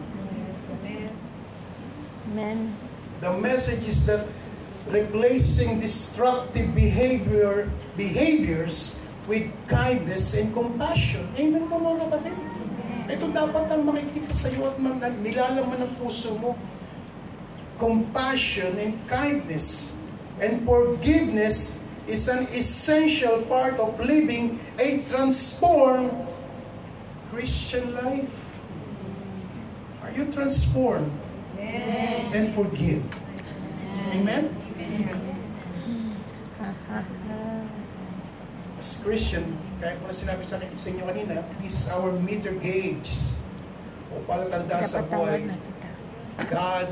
Amen. The message is that replacing destructive behaviors with kindness and compassion. Amen po mga kapatid? Ito dapat ang makikita sa iyo at nilalaman ng puso mo. Compassion and kindness and forgiveness is an essential part of living a transformed Christian life. Are you transformed? Yes. Then forgive. Amen? As Christian, kaya ko na sinabi sa inyo kanina, this is our meter gauge. O palatandaan sa buhay, God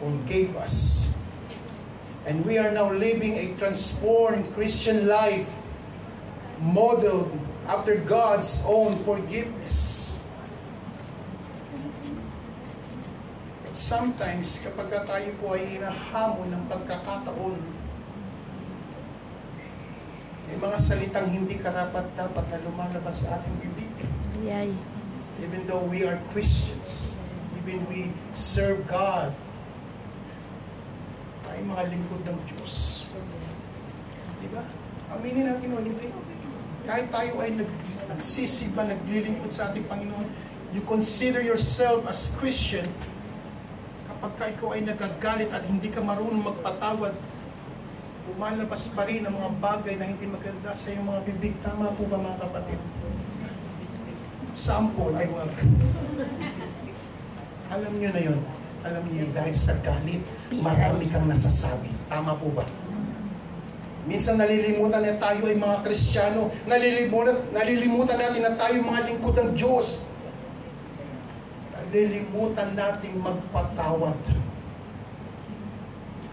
forgave us. And we are now living a transformed Christian life modeled after God's own forgiveness. But sometimes, kapag tayo po ay hinahamon ng pagkakataon, may mga salitang hindi karapat-dapat na lumalabas sa ating bibig. Yay. Even though we are Christians, even we serve God, ay mga lingkod ng Diyos. Diba? Aminin natin o hindi. Kahit tayo ay nagsisimba, naglilingkod sa ating Panginoon, you consider yourself as Christian, kapag ka ikaw ay nagagalit at hindi ka marunong magpatawad, lumalabas pa rin ang mga bagay na hindi maganda sa iyong mga bibig. Tama po ba mga kapatid? Sample ay wag. Alam niyo na yun. Alam niyo yun, dahil sa galit, marami kang nasasabi. Tama po ba? Minsan nalilimutan na tayo ay mga Kristiyano. Nalilimutan natin na tayo mga lingkod ng Diyos. Nalilimutan natin magpatawad.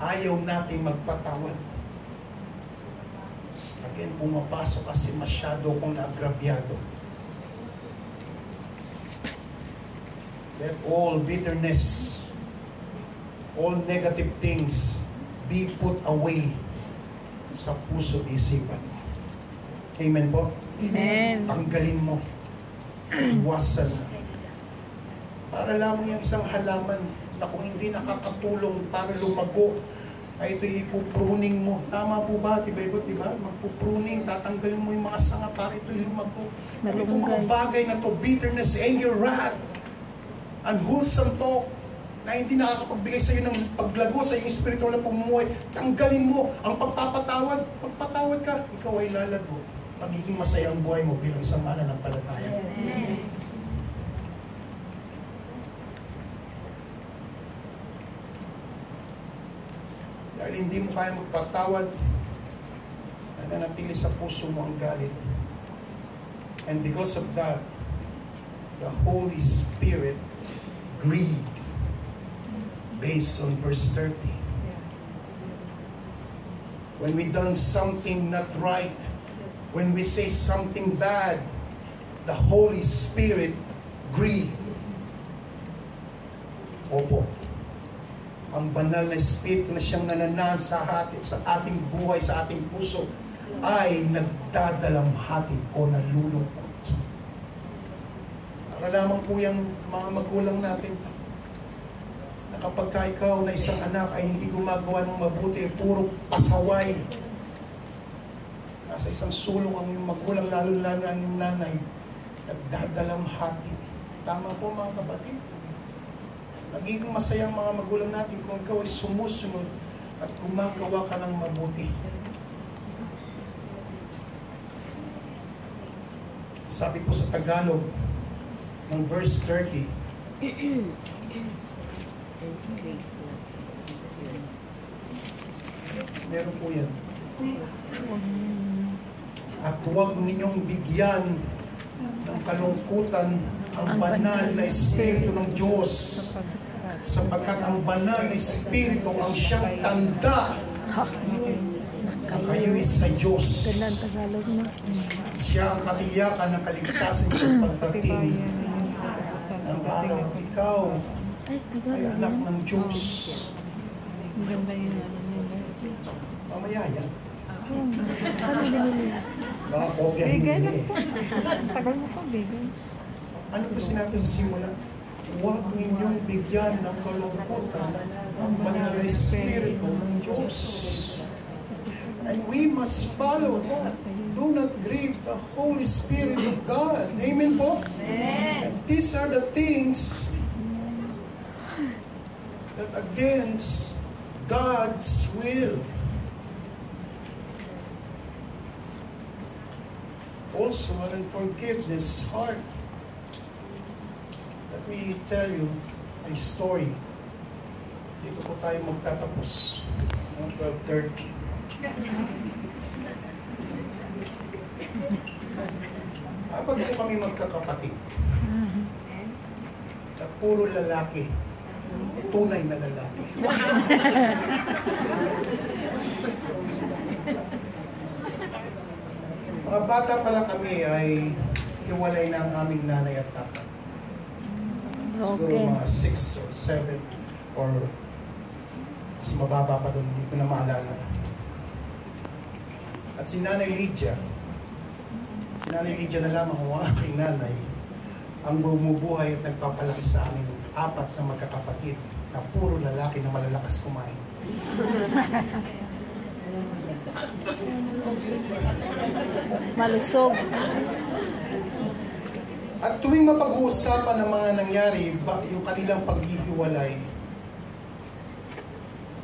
Ayaw natin magpatawad. Again, pumapasok kasi masyado kong naagrabyado. Let all bitterness, all negative things be put away sa puso at isipan. Amen po? Amen. Tanggalin mo. Iwasan mo. Para lamang yung isang halaman na kung hindi nakakatulong para lumago, ay ito ipupruning mo. Tama po ba? Diba? Magpupruning, tatanggalin mo yung mga sanga para ito lumago. Itong mga bagay na to, bitterness, anger, wrath, unwholesome talk, na hindi nakakapagbigay sa iyo ng paglago sa iyong spiritual na pamumuhay, tanggalin mo ang pagpapatawad. Pagpatawad ka, ikaw ay lalago. Magiging masaya ang buhay mo bilang isang mananampalataya. Amen. Dahil hindi mo kaya magpatawad, nananatili sa puso mo ang galit. And because of that, the Holy Spirit grieved. Based on verse 30. When we done something not right, when we say something bad, the Holy Spirit grieved. Opo. Ang banal na Spirit na siyang nananahan sa ating buhay, sa ating puso, ay nagdadalamhati o nalulungkot. Para lamang po yung mga magulang natin, kapag ka ikaw na isang anak ay hindi gumagawa ng mabuti, puro pasaway. Nasa isang sulong ang iyong magulang, lalo-lalo ang iyong nanay, nagdadalamhati. Tama po mga kapatid. Nagiging masaya ang mga magulang natin kung ikaw ay sumusunod at gumagawa ka ng mabuti. Sabi po sa Tagalog, ng verse 30, Meron po yan. At huwag ninyong bigyan ng kalungkutan ang banal na Espiritu ng Diyos, sapagkat ang banal na Espiritu ang siyang tanda na kayo'y sa Diyos. Ganda ang Tagalog mo. Siya ang katiyakan ng kaligtasan ng pagdating ng araw. Ikaw Ay, ay Tagalog anak mo. ng Diyos. Maganda yun. Mamaya yan. Ano binili? Baka kopyahin Bigay lang niya po. Tagal mo pa, bigay. Ano po sinabi sa simula? Huwag ninyong bigyan ng kalungkutan ang banal na Espiritu ng Diyos. And we must follow that. Do not grieve the Holy Spirit of God. Amen po? And these are the things that against God's will. Also, an unforgiveness heart. Let me tell you a story. Dito po tayo magtatapos ng 12:30. Habang po kami magkakapatid, na puro lalaki, tunay na lalaki. Mga bata pala kami ay hiwalay ng aming nanay at tatay. Siguro Broken. mga 6 or 7 or mas mababa pa doon, hindi ko na maalala. At si Nanay Lydia na lamang ang aking nanay, ang bumubuhay at nagpapalaki sa amin 4 na magkakapatid na puro lalaki na malalakas kumain. Malusog. At tuwing mapag-uusapan ng mga nangyari, yung kanilang paghihiwalay,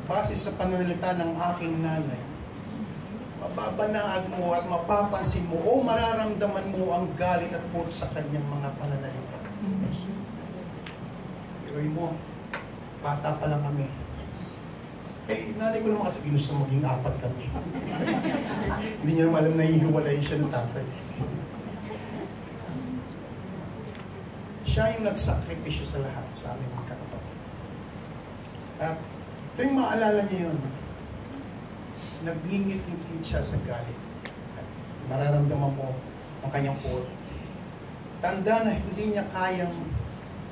base sa pananalita ng aking nanay, mababanaag mo at mapapansin mo o mararamdaman mo ang galit at puot sa kanyang mga pananalita. Pero mo, bata pa lang kami. Eh, nanay ko naman kasi ginusto maging 4 kami. Hindi niya naman alam na hihiwalay siya ng tatay. Siya yung nagsakripisyo sa lahat sa aming mga kapatid. At tuwing maalala niya yun, nagngingit-ngit siya sa galit. At mararamdaman mo ang kanyang puot. Tanda na hindi niya kayang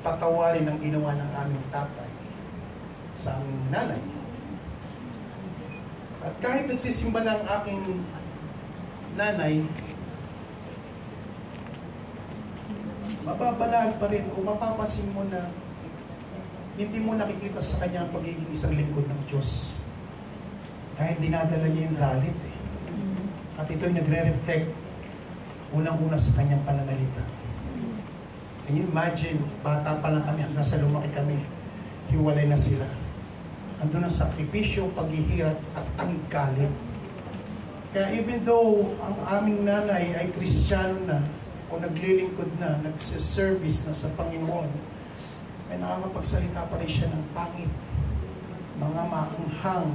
patawarin ang ginawa ng aming tatay sa aming nanay. At kahit nagsisimba na ang aking nanay, mababanaan pa rin o mapapansin mo na hindi mo nakikita sa kanya ang pagiging isang lingkod ng Diyos. Dahil dinadala niya yung galit eh. At ito'y nagre-reflect unang-una sa kanyang pananalita. Can you imagine, bata pa lang kami hanggang sa lumaki kami, hiwalay na sila. Andun ang sakripisyo, paghihirap at ang galit. Kaya even though ang aming nanay ay Kristiyano na o naglilingkod na, nagsiservice na sa Panginoon, ay nakakapagsalita pa rin siya ng pangit. Mga maanghang,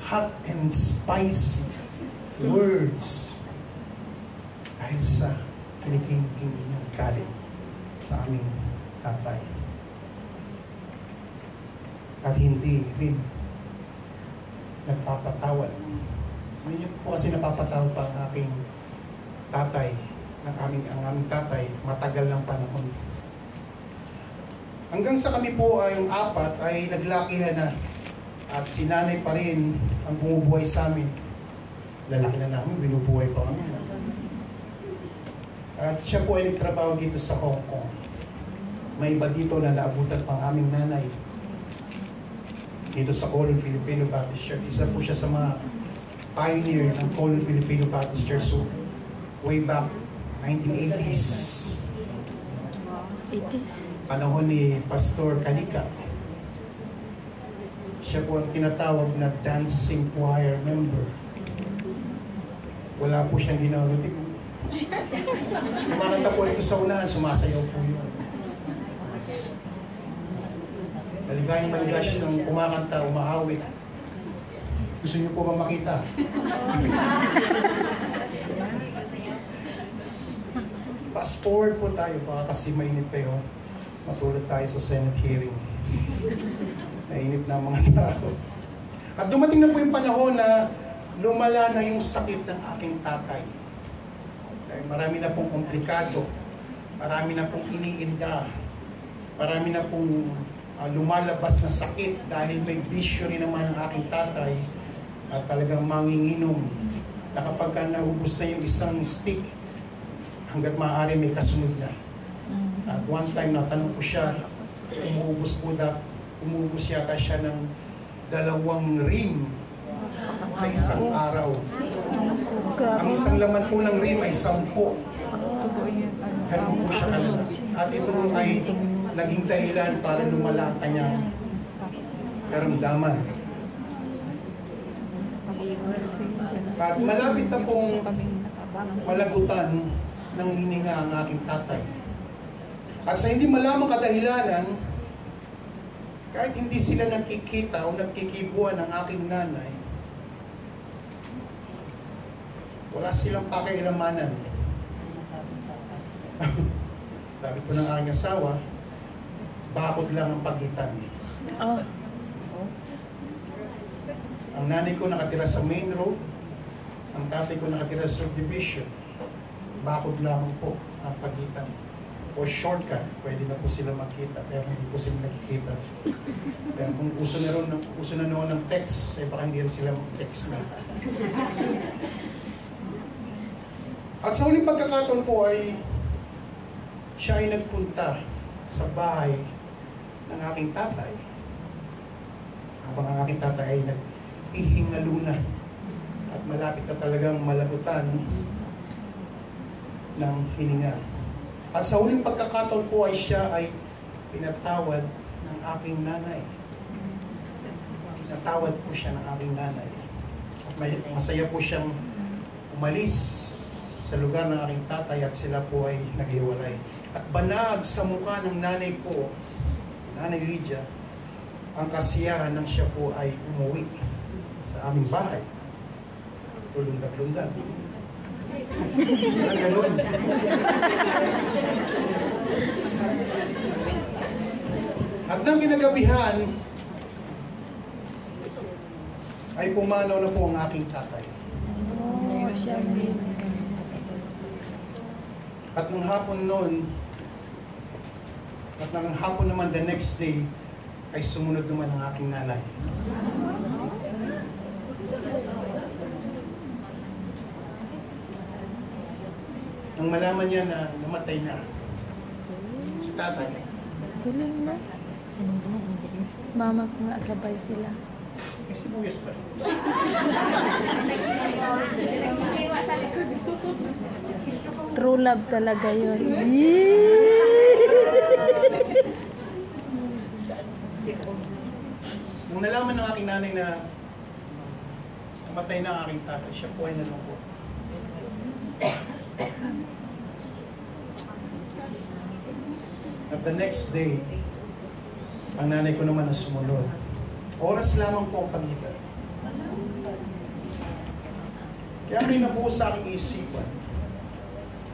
hot and spicy words dahil sa kinikingking niyang galit sa aming tatay. At hindi rin nagpapatawad. Hindi po kasi napapatawad pa ang aking tatay, ang aming tatay, matagal ng panahon. Hanggang sa kami po ay yung 4 ay naglakihan na at si nanay pa rin ang bumubuhay sa amin. Lalaki na namin, binubuhay pa kami. At siya po ay nagtrabaho dito sa Hong Kong. May iba dito na naabutan pang aming nanay dito sa Colon Filipino Baptist Church. Isa po siya sa mga pioneer ng Colon Filipino Baptist Church. So, way back 1980s. 80s. Panahon ni Pastor Kalika. Siya po ang tinatawag na dancing choir member. Wala po siyang ginawa. Kumakanta po rito sa unahan, sumasayaw po yun. Maligayang siya ng kumakanta, umaawit. Gusto niyo po ba makita? Fast forward po tayo, baka kasi mainit pa yun. Matulad tayo sa Senate hearing. Nainip na ang mga tao. At dumating na po yung panahon na lumala na yung sakit ng aking tatay. Dahil marami na pong komplikado, marami na pong iniinda, marami na pong lumalabas na sakit dahil may bisyo rin naman ang aking tatay at talagang manginginom na kapag ka naubos na yung isang stick, hanggat maaari may kasunod na. At one time natanong ko siya, umuubos yata siya ng 2 rim sa isang araw. Ang isang laman po ng rim ay 10. Ganun po siya kalala. At ito ay naging dahilan para lumala ang kanyang karamdaman. At malapit na pong malagutan ng hininga ang aking tatay. At sa hindi malamang kadahilanan, kahit hindi sila nagkikita o nagkikibuan ng aking nanay, wala silang pakialamanan. Sabi ko ng aking asawa, bakod lang ang pagitan. Oh. Ang nanay ko nakatira sa main road, ang tatay ko nakatira sa subdivision. Bakod lamang po ang pagitan. O shortcut, pwede na po sila magkita, pero hindi po sila nakikita. Pero kung uso na noon ng text, eh baka hindi rin sila mag-text na. At sa huling pagkakataon po ay siya ay nagpunta sa bahay ng aking tatay. Habang ang aking tatay ay nag-ihingalo na at malapit na talagang malagutan ng hininga. At sa huling pagkakataon po ay siya ay pinatawad ng aking nanay. Pinatawad po siya ng aking nanay. Masaya po siyang umalis sa lugar ng aking tatay at sila po ay naghiwalay. At banag sa mukha ng nanay ko, si Nanay Lydia, ang kasiyahan nang siya po ay umuwi sa aming bahay. Lulundag-lundag. Parang ganun. At nang kinagabihan, ay pumanaw na po ang aking tatay. Oh, siya din. At nung hapon noon, at nang hapon naman the next day, ay sumunod naman ang aking nanay. Nang malaman niya na namatay na si tatay, Galing na. Mama ko nga, sabay sila. may sibuyas pa rin. True love talaga yun. Nung nalaman ng aking nanay na namatay na ang aking tatay, siya po ay nalungkot. At the next day, ang nanay ko naman na sumunod. Oras lamang po ang pagitan. Kaya may nabuo sa aking isipan.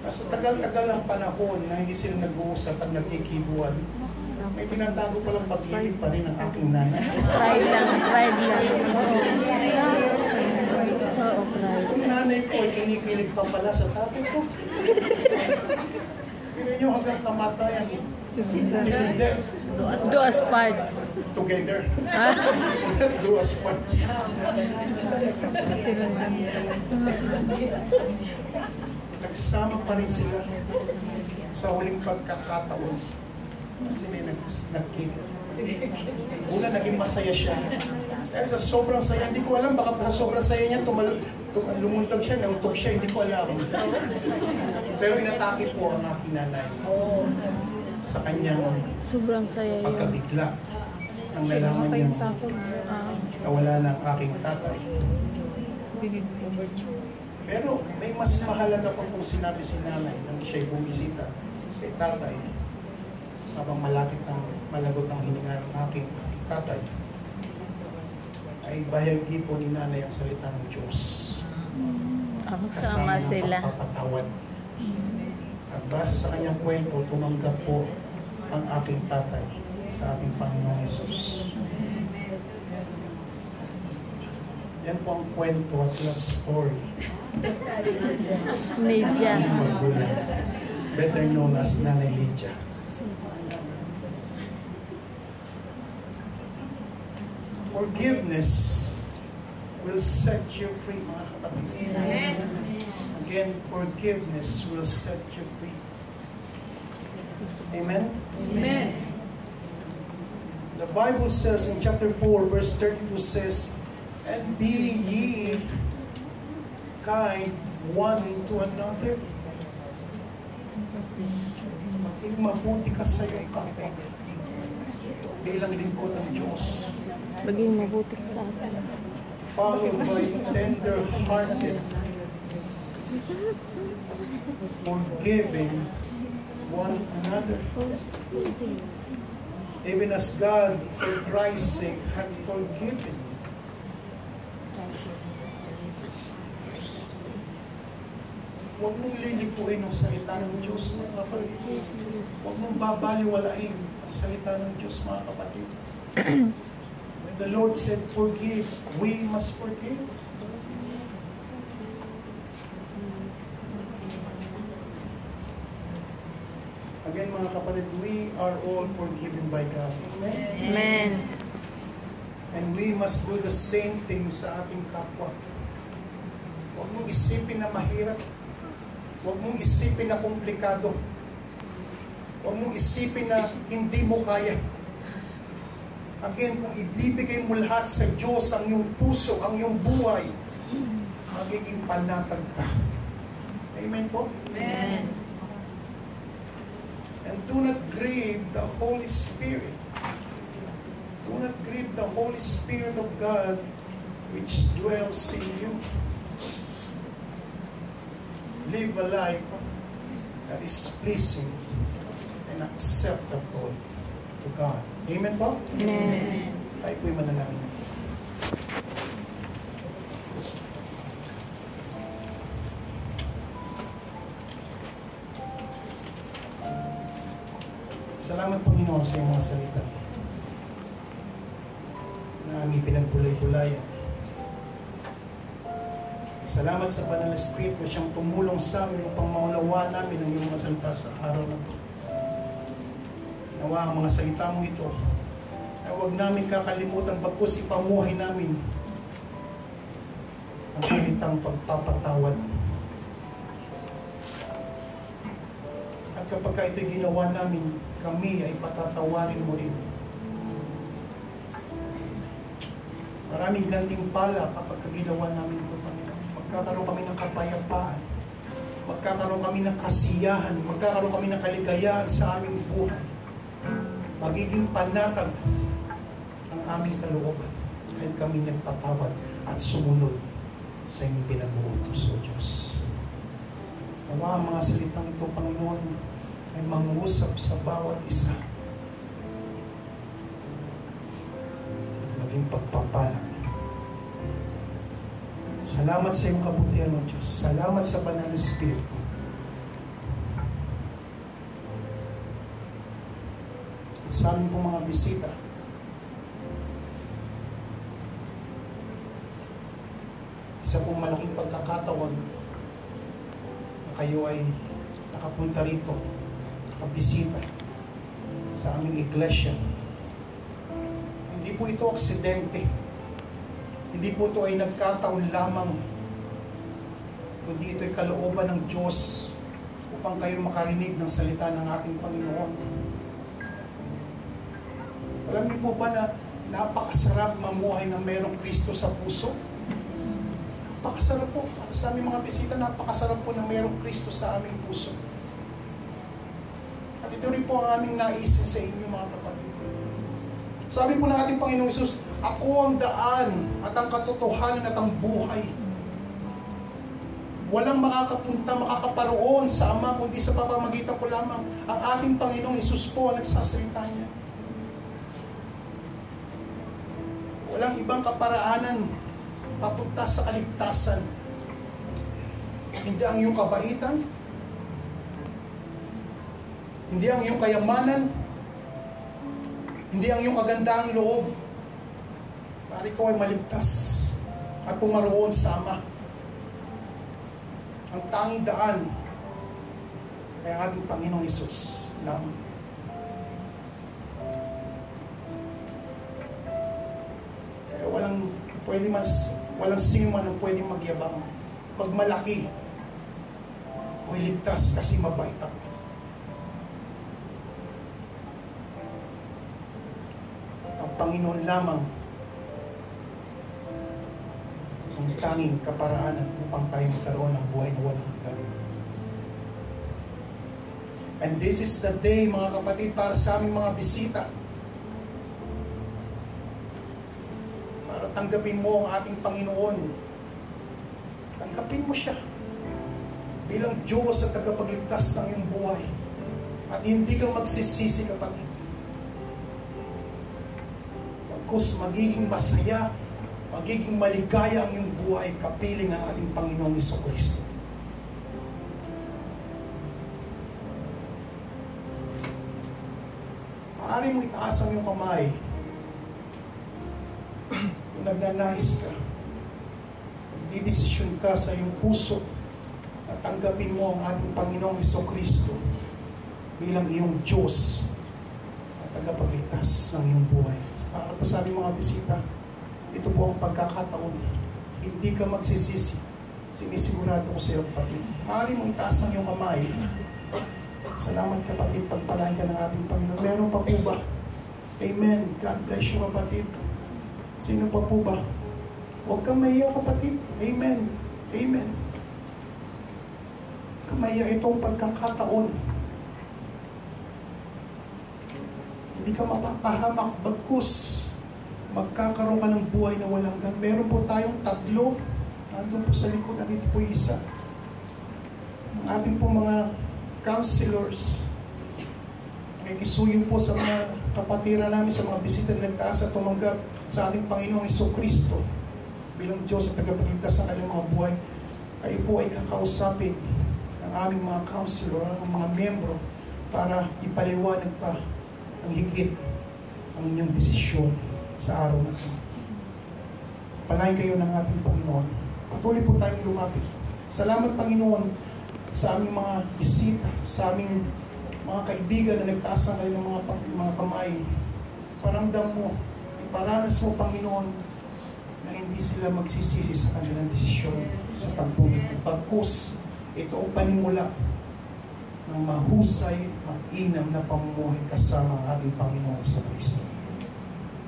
Kasi tagal-tagal ang panahon na hindi sila nag-uusap at nagkikibuan, may tinatago palang pag-ibig pa rin ang aking nanay. Pride lang, pride lang. Oo. Oo, pride. Yung nanay ko ay kinikilig pa pala sa tatay ko. Hindi nyo hanggang kamatayan. Hindi. Do us part. Together. Ah? Do us part. Nagsama pa rin sila sa huling pagkakataon. Kasi may nagkita. Una, naging masaya siya. Dahil sa sobrang saya, hindi ko alam, baka sa sobrang saya niya, lumuntag siya, nautok siya, hindi ko alam. Pero inatake po ang aking nanay sa kanyang Sobrang saya yun. pagkabigla ang nalaman niya na wala na ang aking tatay. Pero may mas mahalaga pa kung sinabi si nanay nang siya'y bumisita kay tatay habang malapit ng malagot ang hininga ng aking tatay. ay bahagi po ni nanay ang salita ng Diyos. Sama Kasama ng sila. pagpapatawad. At base sa kanyang kwento, tumanggap po ang aking tatay sa ating Panginoong Yesus. Yan po ang kwento at love story Lydia. ng magulang, better known as Nanay Lydia. Forgiveness will set you free, mga kapatid. Again, forgiveness will set you free. Amen? The Bible says in chapter 4, verse 32 says, "And be ye kind one to another." Maging mabuti ka sa iyong kapwa bilang lingkod ng Diyos. Maging mabuti ka sa atin. Followed by tender-hearted, forgiving one another. Even as God, for Christ's sake, had forgiven you. Huwag mong lilikuin ang salita ng Diyos, mga kapatid. Huwag mong babaliwalain ang salita ng Diyos, mga kapatid. When the Lord said, forgive, we must forgive. Again, mga kapatid, we are all forgiven by God. Amen? Amen. And we must do the same thing sa ating kapwa. Huwag mong isipin na mahirap. Huwag mong isipin na komplikado. Huwag mong isipin na hindi mo kaya. Again, kung ibibigay mo lahat sa Diyos ang iyong puso, ang iyong buhay, magiging panatag ka. Amen po? Amen. And do not grieve the Holy Spirit. Do not grieve the Holy Spirit of God which dwells in you. Live a life that is pleasing and acceptable to God. Amen po? Amen. Tayo po'y manalangin. Salamat Panginoon sa iyong mga salita na aming pinagpulay-pulayan. Salamat sa Banal na Espiritu na siyang tumulong sa amin upang maunawa namin ang iyong mga salita sa araw na ito. Nawa ang mga salita mo ito ay huwag namin kakalimutan bagkus ipamuhay namin ang salitang pagpapatawad. At kapag ito'y ginawa namin, kami ay patatawarin mo rin. Maraming gantimpala kapag ginawa namin ito, Panginoon. Magkakaroon kami ng kapayapaan. Magkakaroon kami ng kasiyahan. Magkakaroon kami ng kaligayahan sa aming buhay. Magiging panatag ang aming kalooban dahil kami nagpatawad at sumunod sa iyong pinag-uutos, O Diyos. Nawa ang mga salitang ito, Panginoon, ay mangusap sa bawat isa. Maging pagpapala. Salamat sa iyong kabutihan, O Diyos. Salamat sa Banal na Espiritu. At sa aming pong mga bisita, isa pong malaking pagkakataon na kayo ay nakapunta rito, nakabisita sa aming iglesia. Hindi po ito aksidente. Hindi po ito ay nagkataon lamang, kundi ito ay kalooban ng Diyos upang kayo makarinig ng salita ng ating Panginoon. Alam niyo po ba na napakasarap mamuhay na mayroong Kristo sa puso? Napakasarap po. Sa aming mga bisita, napakasarap po na mayroong Kristo sa aming puso. At ito rin po ang aming naisin sa inyo, mga kapatid. Sabi po ng ating Panginoong Hesus, ako ang daan at ang katotohanan at ang buhay. Walang makakapunta, makakaparoon sa Ama, kundi sa pamamagitan ko lamang. Ang ating Panginoong Hesus po ang nagsasalita niya. Walang ibang kaparaanan papunta sa kaligtasan. Hindi ang iyong kabaitan, hindi ang iyong kayamanan, hindi ang iyong kagandahang loob para ikaw ay maligtas at pumaroon sa Ama. Ang tanging daan ay ang ating Panginoong Hesus lamang. Kaya walang sino man ang pwedeng magyabang, magmalaki, o iligtas kasi mabait ako. Ang Panginoon lamang ang tanging kaparaanan upang tayo magkaroon ng buhay na walang hanggan. And this is the day, mga kapatid, para sa aming mga bisita. Para tanggapin mo ang ating Panginoon. Tanggapin mo siya bilang Diyos at tagapagligtas ng iyong buhay. At hindi ka magsisisi, kapatid. Pagkus magiging masaya, magiging maligaya ang iyong buhay kapiling ang ating Panginoong Jesucristo. Maaari mo itaas ang iyong kamay kung nagnanais ka, nagdidesisyon ka sa iyong puso na tanggapin mo ang ating Panginoong Jesucristo bilang iyong Diyos at tagapagligtas ng iyong buhay. Para po sa aming mga bisita, ito po ang pagkakataon. Hindi ka magsisisi. Sinisigurado ko sa iyo, kapatid. Maaari mo itaas ang iyong kamay. Salamat, kapatid. Pagpalain ka ng ating Panginoon. Meron pa po ba? Amen. God bless you, kapatid. Sino pa po ba? Huwag kang mahiya, kapatid. Amen. Amen. Kamaya itong pagkakataon. Hindi ka mapapahamak, bagkus magkakaroon ka ng buhay na walang hanggan. Meron po tayong 3. Nandun po sa likod, nandito po yung isa. Ang ating po mga counselors, nakikisuyo po sa mga kapatiran namin, sa mga bisita na nagtaas at tumanggap sa ating Panginoong Jesucristo bilang Diyos at tagapagligtas sa kanilang mga buhay. Kayo po ay kakausapin ng aming mga counselor, ng mga membro, para ipaliwanag pa ang higit ang inyong desisyon sa araw na ito. Palain kayo ng ating Panginoon. Patuloy po tayong lumapit. Salamat, Panginoon, sa aming mga bisita, sa aming mga kaibigan na nagtaas ng kanilang mga kamay. Paramdam mo, iparanas mo, Panginoon, na hindi sila magsisisi sa kanilang desisyon sa tampong ito. Pagkus, ito ang panimula ng mahusay, mainam na pamumuhay kasama ang ating Panginoon sa Kristo.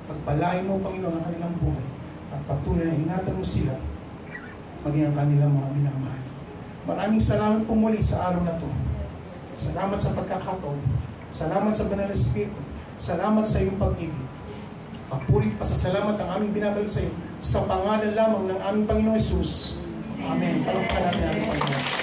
Pagpalain mo, Panginoon, ang kanilang buhay at patuloy na ingatan mo sila maging ang kanilang mga minamahal. Maraming salamat po muli sa araw na ito. Salamat sa pagkakataon. Salamat sa Banal na Espiritu. Salamat sa iyong pag-ibig. Papurit pa sa salamat ang aming binabalik sa iyo sa pangalan lamang ng aming Panginoong Hesus. Amen. Palakpakan natin ang Panginoon.